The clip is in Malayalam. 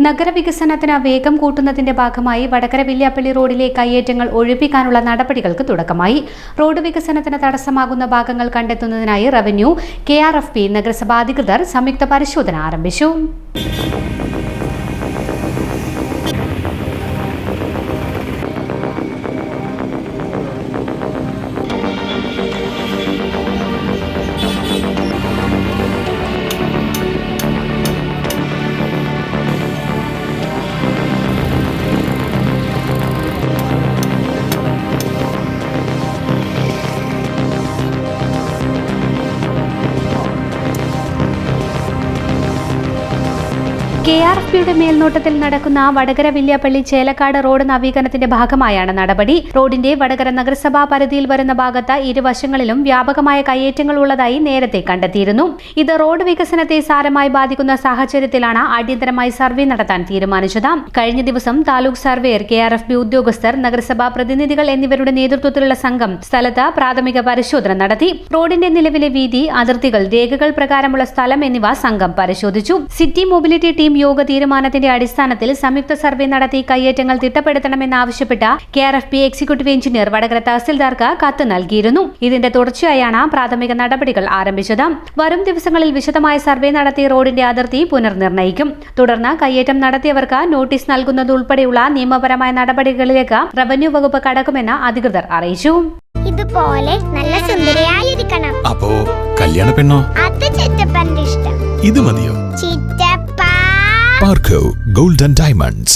നഗരവികസനത്തിന് വേഗം കൂട്ടുന്നതിന്റെ ഭാഗമായി വടകര വില്യാപ്പള്ളി റോഡിലെ കയ്യേറ്റങ്ങൾ ഒഴിപ്പിക്കാനുള്ള നടപടികൾക്ക് തുടക്കമായി. റോഡ് വികസനത്തിന് തടസ്സമാകുന്ന ഭാഗങ്ങൾ കണ്ടെത്തുന്നതിനായി റവന്യൂ, KRFB, നഗരസഭാ അധികൃതർ സംയുക്ത പരിശോധന ആരംഭിച്ചു. KRFBയുടെ മേൽനോട്ടത്തിൽ നടക്കുന്ന വടകര വില്യാപ്പള്ളി ചേലക്കാട് റോഡ് നവീകരണത്തിന്റെ ഭാഗമായാണ് നടപടി. റോഡിന്റെ വടകര നഗരസഭാ പരിധിയിൽ വരുന്ന ഭാഗത്ത് ഇരുവശങ്ങളിലും വ്യാപകമായ കയ്യേറ്റങ്ങൾ ഉള്ളതായി നേരത്തെ കണ്ടെത്തിയിരുന്നു. ഇത് റോഡ് വികസനത്തെ സാരമായി ബാധിക്കുന്ന സാഹചര്യത്തിലാണ് അടിയന്തരമായി സർവേ നടത്താൻ തീരുമാനിച്ചത്. കഴിഞ്ഞ ദിവസം താലൂക്ക് സർവേയർ, KRFB ഉദ്യോഗസ്ഥർ, നഗരസഭാ പ്രതിനിധികൾ എന്നിവരുടെ നേതൃത്വത്തിലുള്ള സംഘം സ്ഥലത്ത് പ്രാഥമിക പരിശോധന നടത്തി. റോഡിന്റെ നിലവിലെ വീതി, അതിർത്തികൾ, രേഖകൾ പ്രകാരമുള്ള സ്ഥലം എന്നിവ സംഘം പരിശോധിച്ചു. സിറ്റി മൊബിലിറ്റി ടീം യോഗ തീരുമാനത്തിന്റെ അടിസ്ഥാനത്തിൽ സംയുക്ത സർവേ നടത്തി കയ്യേറ്റങ്ങൾ തിട്ടപ്പെടുത്തണമെന്നാവശ്യപ്പെട്ട് KRFB എക്സിക്യൂട്ടീവ് എഞ്ചിനീയർ വടകര തഹസിൽദാർക്ക് കത്ത് നൽകിയിരുന്നു. ഇതിന്റെ തുടർച്ചയായാണ് പ്രാഥമിക നടപടികൾ ആരംഭിച്ചത്. വരും ദിവസങ്ങളിൽ വിശദമായ സർവേ നടത്തി റോഡിന്റെ അതിർത്തി പുനർനിർണയിക്കും. തുടർന്ന് കയ്യേറ്റം നടത്തിയവർക്ക് നോട്ടീസ് നൽകുന്നതുൾപ്പെടെയുള്ള നിയമപരമായ നടപടികളിലേക്ക് റവന്യൂ വകുപ്പ് കടക്കുമെന്ന് അധികൃതർ അറിയിച്ചു. ഇതുപോലെ നല്ല സുന്ദരിയായിരിക്കണം. അപ്പോ കല്യാണ പെണ്ണോ? അത് ചിറ്റപ്പന്റെ ഇഷ്ടം. ഇത് മതിയോ? ചിറ്റപ്പ. പാർക്കോ ഗോൾഡ് ആൻഡ് ഡയമണ്ട്സ്.